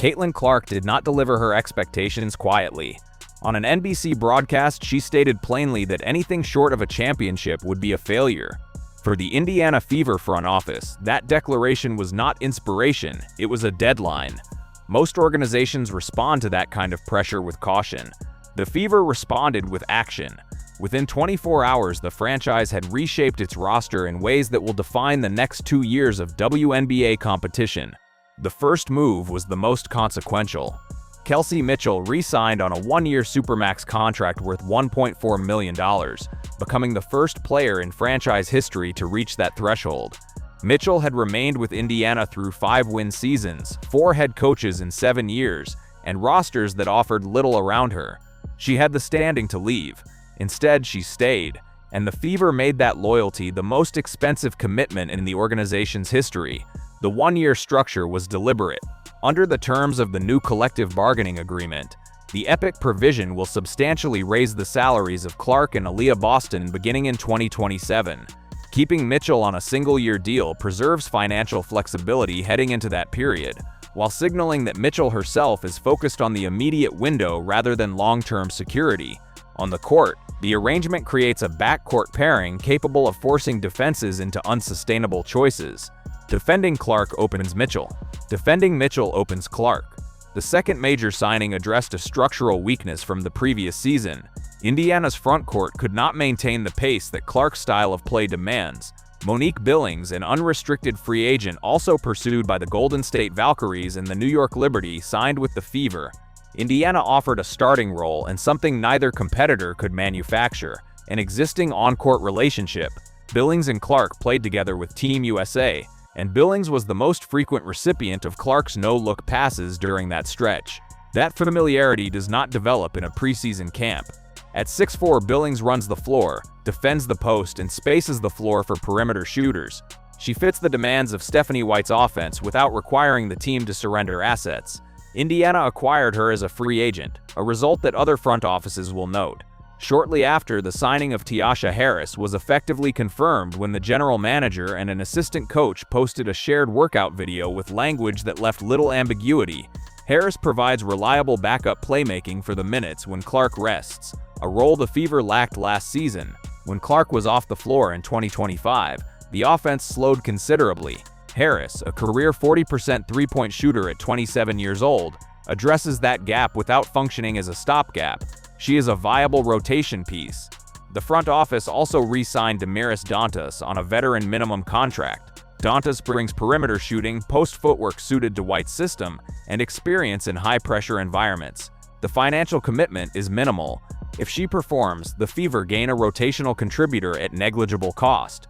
Caitlin Clark did not deliver her expectations quietly. On an NBC broadcast, she stated plainly that anything short of a championship would be a failure. For the Indiana Fever front office, that declaration was not inspiration, it was a deadline. Most organizations respond to that kind of pressure with caution. The Fever responded with action. Within 24 hours, the franchise had reshaped its roster in ways that will define the next 2 years of WNBA competition. The first move was the most consequential. Kelsey Mitchell re-signed on a 1-year Supermax contract worth $1.4 million, becoming the first player in franchise history to reach that threshold. Mitchell had remained with Indiana through 5-win seasons, 4 head coaches in 7 years, and rosters that offered little around her. She had the standing to leave. Instead, she stayed, and the Fever made that loyalty the most expensive commitment in the organization's history. The 1-year structure was deliberate. Under the terms of the new collective bargaining agreement, the Epic provision will substantially raise the salaries of Clark and Aaliyah Boston beginning in 2027. Keeping Mitchell on a single-year deal preserves financial flexibility heading into that period, while signaling that Mitchell herself is focused on the immediate window rather than long-term security. On the court, the arrangement creates a backcourt pairing capable of forcing defenses into unsustainable choices. Defending Clark opens Mitchell. Defending Mitchell opens Clark. The second major signing addressed a structural weakness from the previous season. Indiana's frontcourt could not maintain the pace that Clark's style of play demands. Monique Billings, an unrestricted free agent also pursued by the Golden State Valkyries and the New York Liberty, signed with the Fever. Indiana offered a starting role and something neither competitor could manufacture, an existing on-court relationship. Billings and Clark played together with Team USA, and Billings was the most frequent recipient of Clark's no-look passes during that stretch. That familiarity does not develop in a preseason camp. At 6'4", Billings runs the floor, defends the post, and spaces the floor for perimeter shooters. She fits the demands of Stephanie White's offense without requiring the team to surrender assets. Indiana acquired her as a free agent, a result that other front offices will note. Shortly after, the signing of Tyasha Harris was effectively confirmed when the general manager and an assistant coach posted a shared workout video with language that left little ambiguity. Harris provides reliable backup playmaking for the minutes when Clark rests, a role the Fever lacked last season. When Clark was off the floor in 2025, the offense slowed considerably. Harris, a career 40% three-point shooter at 27 years old, addresses that gap without functioning as a stopgap. She is a viable rotation piece. The front office also re-signed Damiris Dantas on a veteran minimum contract. Dantas brings perimeter shooting, post footwork suited to White's system, and experience in high-pressure environments. The financial commitment is minimal. If she performs, the Fever gain a rotational contributor at negligible cost.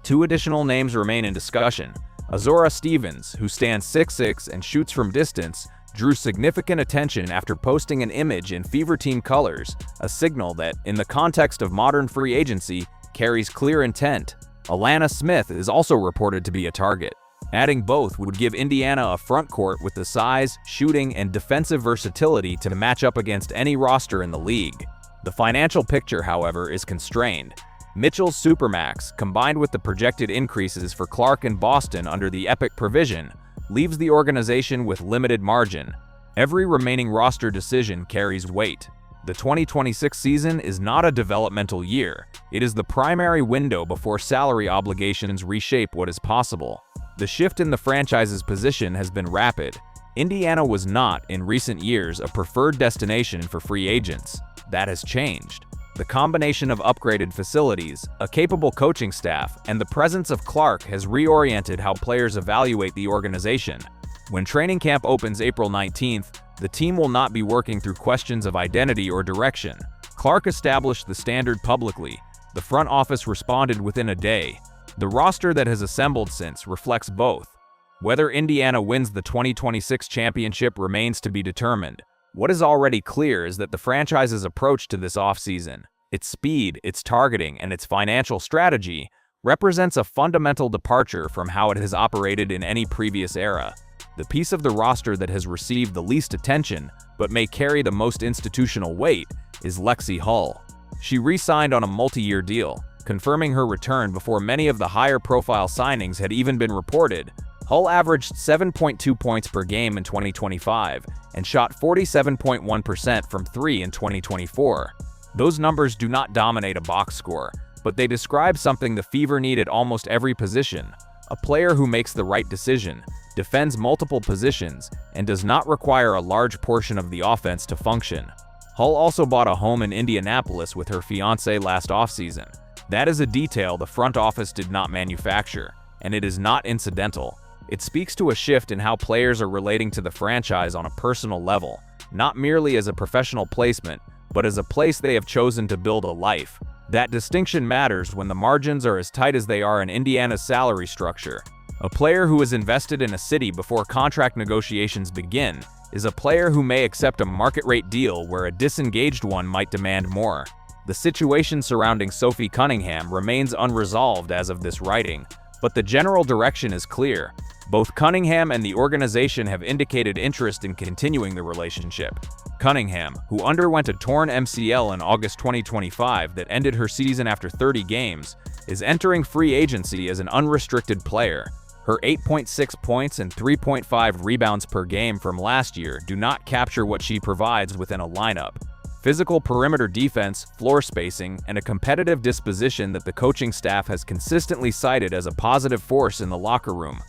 2 additional names remain in discussion. Azora Stevens, who stands 6'6" and shoots from distance, drew significant attention after posting an image in Fever team colors, a signal that, in the context of modern free agency, carries clear intent. Alana Smith is also reported to be a target. Adding both would give Indiana a front court with the size, shooting, and defensive versatility to match up against any roster in the league. The financial picture, however, is constrained. Mitchell's Supermax, combined with the projected increases for Clark and Boston under the Epic provision, leaves the organization with limited margin. Every remaining roster decision carries weight. The 2026 season is not a developmental year. It is the primary window before salary obligations reshape what is possible. The shift in the franchise's position has been rapid. Indiana was not, in recent years, a preferred destination for free agents. That has changed. The combination of upgraded facilities, a capable coaching staff, and the presence of Clark has reoriented how players evaluate the organization. When training camp opens April 19th, the team will not be working through questions of identity or direction. Clark established the standard publicly. The front office responded within a day. The roster that has assembled since reflects both. Whether Indiana wins the 2026 championship remains to be determined. What is already clear is that the franchise's approach to this offseason, its speed, its targeting, and its financial strategy, represents a fundamental departure from how it has operated in any previous era. The piece of the roster that has received the least attention, but may carry the most institutional weight, is Lexie Hull. She re-signed on a multi-year deal, confirming her return before many of the higher-profile signings had even been reported. Hull averaged 7.2 points per game in 2025 and shot 47.1% from 3 in 2024. Those numbers do not dominate a box score, but they describe something the Fever need at almost every position: a player who makes the right decision, defends multiple positions, and does not require a large portion of the offense to function. Hull also bought a home in Indianapolis with her fiancé last offseason. That is a detail the front office did not manufacture, and it is not incidental. It speaks to a shift in how players are relating to the franchise on a personal level, not merely as a professional placement, but as a place they have chosen to build a life. That distinction matters when the margins are as tight as they are in Indiana's salary structure. A player who is invested in a city before contract negotiations begin is a player who may accept a market-rate deal where a disengaged one might demand more. The situation surrounding Sophie Cunningham remains unresolved as of this writing, but the general direction is clear. Both Cunningham and the organization have indicated interest in continuing the relationship. Cunningham, who underwent a torn MCL in August 2025 that ended her season after 30 games, is entering free agency as an unrestricted player. Her 8.6 points and 3.5 rebounds per game from last year do not capture what she provides within a lineup. Physical perimeter defense, floor spacing, and a competitive disposition that the coaching staff has consistently cited as a positive force in the locker room.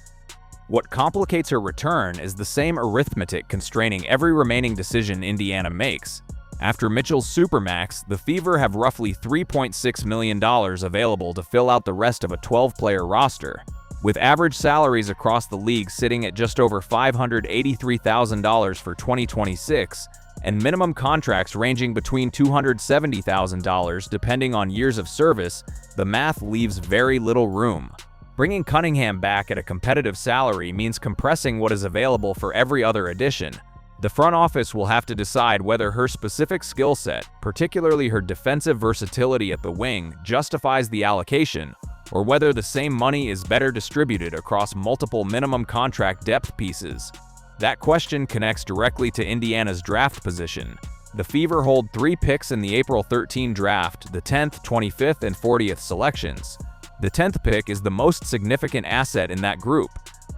What complicates her return is the same arithmetic constraining every remaining decision Indiana makes. After Mitchell's Supermax, the Fever have roughly $3.6 million available to fill out the rest of a 12-player roster. With average salaries across the league sitting at just over $583,000 for 2026, and minimum contracts ranging between $270,000 depending on years of service, the math leaves very little room. Bringing Cunningham back at a competitive salary means compressing what is available for every other addition. The front office will have to decide whether her specific skill set, particularly her defensive versatility at the wing, justifies the allocation, or whether the same money is better distributed across multiple minimum contract depth pieces. That question connects directly to Indiana's draft position. The Fever hold 3 picks in the April 13 draft, the 10th, 25th, and 40th selections. The 10th pick is the most significant asset in that group.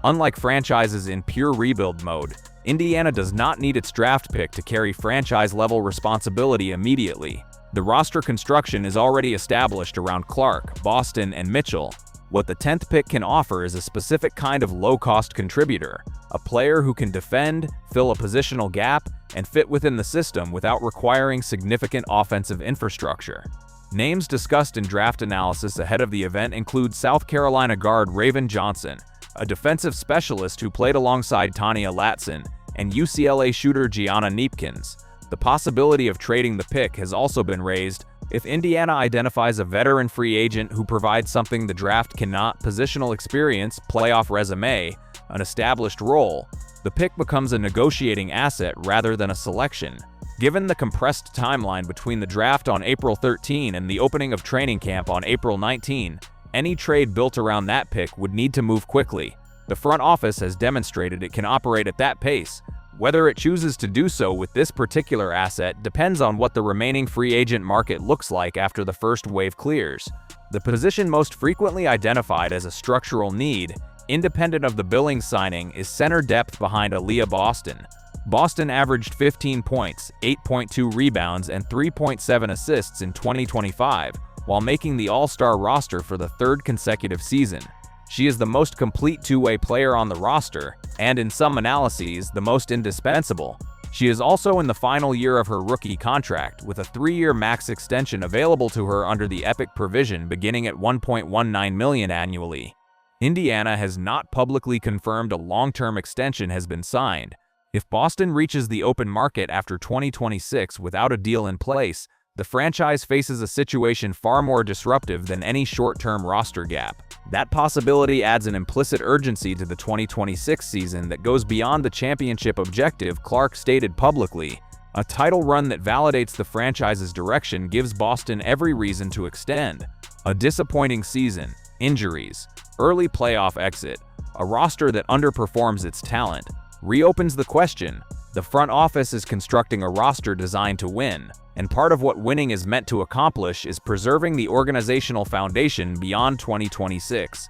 Unlike franchises in pure rebuild mode, Indiana does not need its draft pick to carry franchise-level responsibility immediately. The roster construction is already established around Clark, Boston, and Mitchell. What the 10th pick can offer is a specific kind of low-cost contributor, a player who can defend, fill a positional gap, and fit within the system without requiring significant offensive infrastructure. Names discussed in draft analysis ahead of the event include South Carolina guard Raven Johnson, a defensive specialist who played alongside Tanya Latson, and UCLA shooter Gianna Neepkins. The possibility of trading the pick has also been raised if Indiana identifies a veteran free agent who provides something the draft cannot: positional experience, playoff resume, an established role. The pick becomes a negotiating asset rather than a selection. Given the compressed timeline between the draft on April 13 and the opening of training camp on April 19, any trade built around that pick would need to move quickly. The front office has demonstrated it can operate at that pace. Whether it chooses to do so with this particular asset depends on what the remaining free agent market looks like after the first wave clears. The position most frequently identified as a structural need, independent of the Billings signing, is center depth behind Aaliyah Boston. Boston averaged 15 points, 8.2 rebounds, and 3.7 assists in 2025, while making the All-Star roster for the 3rd consecutive season. She is the most complete two-way player on the roster, and in some analyses, the most indispensable. She is also in the final year of her rookie contract, with a 3-year max extension available to her under the Epic provision beginning at $1.19 million annually. Indiana has not publicly confirmed a long-term extension has been signed. If Boston reaches the open market after 2026 without a deal in place, the franchise faces a situation far more disruptive than any short-term roster gap. That possibility adds an implicit urgency to the 2026 season that goes beyond the championship objective Clark stated publicly. A title run that validates the franchise's direction gives Boston every reason to extend. A disappointing season, injuries, early playoff exit, a roster that underperforms its talent, reopens the question. The front office is constructing a roster designed to win, and part of what winning is meant to accomplish is preserving the organizational foundation beyond 2026.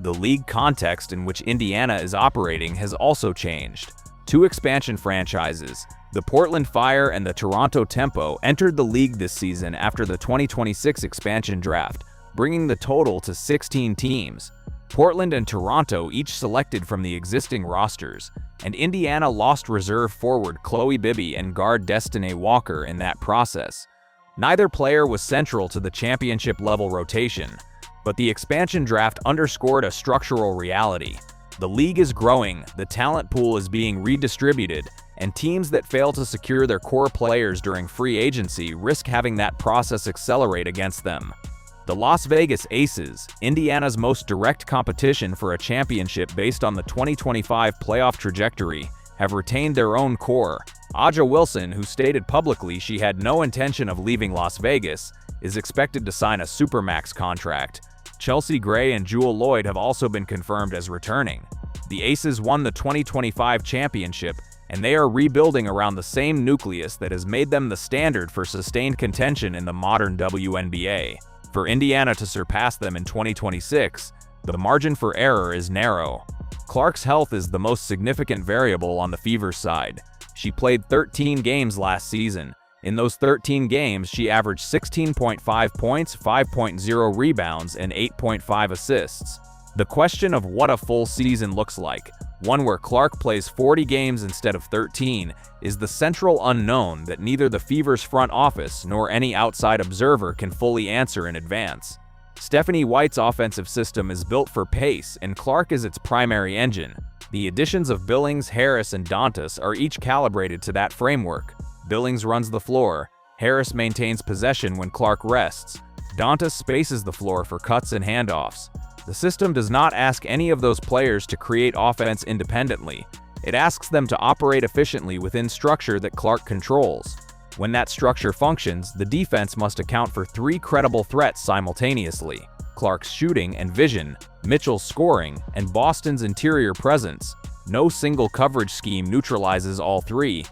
The league context in which Indiana is operating has also changed. Two expansion franchises, the Portland Fire and the Toronto Tempo, entered the league this season after the 2026 expansion draft, bringing the total to 16 teams. Portland and Toronto each selected from the existing rosters, and Indiana lost reserve forward Chloe Bibby and guard Destiny Walker in that process. Neither player was central to the championship-level rotation, but the expansion draft underscored a structural reality. The league is growing, the talent pool is being redistributed, and teams that fail to secure their core players during free agency risk having that process accelerate against them. The Las Vegas Aces, Indiana's most direct competition for a championship based on the 2025 playoff trajectory, have retained their own core. Aja Wilson, who stated publicly she had no intention of leaving Las Vegas, is expected to sign a supermax contract. Chelsea Gray and Jewel Lloyd have also been confirmed as returning. The Aces won the 2025 championship, and they are rebuilding around the same nucleus that has made them the standard for sustained contention in the modern WNBA. For Indiana to surpass them in 2026, the margin for error is narrow. Clark's health is the most significant variable on the Fever's side. She played 13 games last season. In those 13 games, she averaged 16.5 points, 5.0 rebounds, and 8.5 assists. The question of what a full season looks like, one where Clark plays 40 games instead of 13, is the central unknown that neither the Fever's front office nor any outside observer can fully answer in advance. Stephanie White's offensive system is built for pace, and Clark is its primary engine. The additions of Billings, Harris, and Dantas are each calibrated to that framework. Billings runs the floor, Harris maintains possession when Clark rests, Dantas spaces the floor for cuts and handoffs. The system does not ask any of those players to create offense independently. It asks them to operate efficiently within structure that Clark controls. When that structure functions, the defense must account for three credible threats simultaneously: Clark's shooting and vision, Mitchell's scoring, and Boston's interior presence. No single coverage scheme neutralizes all three.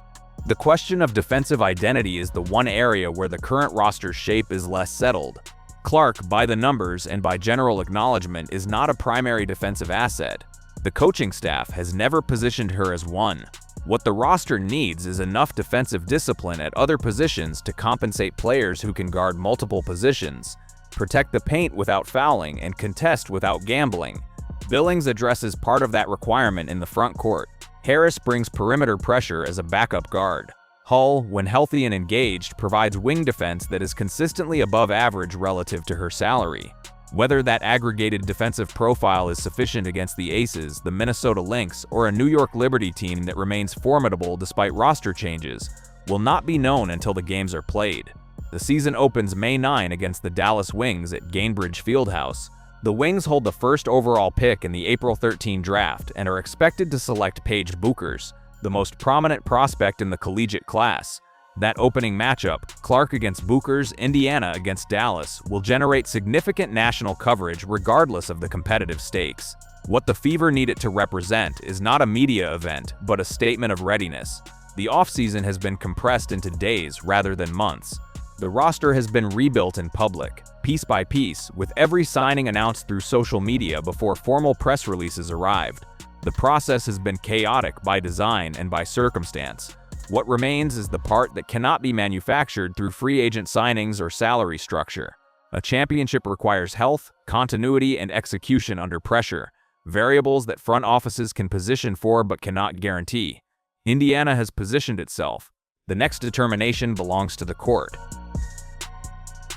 The question of defensive identity is the one area where the current roster shape is less settled. Clark, by the numbers and by general acknowledgement, is not a primary defensive asset. The coaching staff has never positioned her as one. What the roster needs is enough defensive discipline at other positions to compensate players who can guard multiple positions, protect the paint without fouling, and contest without gambling. Billings addresses part of that requirement in the front court. Harris brings perimeter pressure as a backup guard. Hull, when healthy and engaged, provides wing defense that is consistently above average relative to her salary. Whether that aggregated defensive profile is sufficient against the Aces, the Minnesota Lynx, or a New York Liberty team that remains formidable despite roster changes, will not be known until the games are played. The season opens May 9 against the Dallas Wings at Gainbridge Fieldhouse. The Wings hold the first overall pick in the April 13 draft and are expected to select Paige Buchers, the most prominent prospect in the collegiate class. That opening matchup, Clark against Buchers, Indiana against Dallas, will generate significant national coverage regardless of the competitive stakes. What the Fever need it to represent is not a media event, but a statement of readiness. The offseason has been compressed into days rather than months. The roster has been rebuilt in public, piece by piece, with every signing announced through social media before formal press releases arrived. The process has been chaotic by design and by circumstance. What remains is the part that cannot be manufactured through free agent signings or salary structure. A championship requires health, continuity, and execution under pressure, variables that front offices can position for but cannot guarantee. Indiana has positioned itself. The next determination belongs to the court.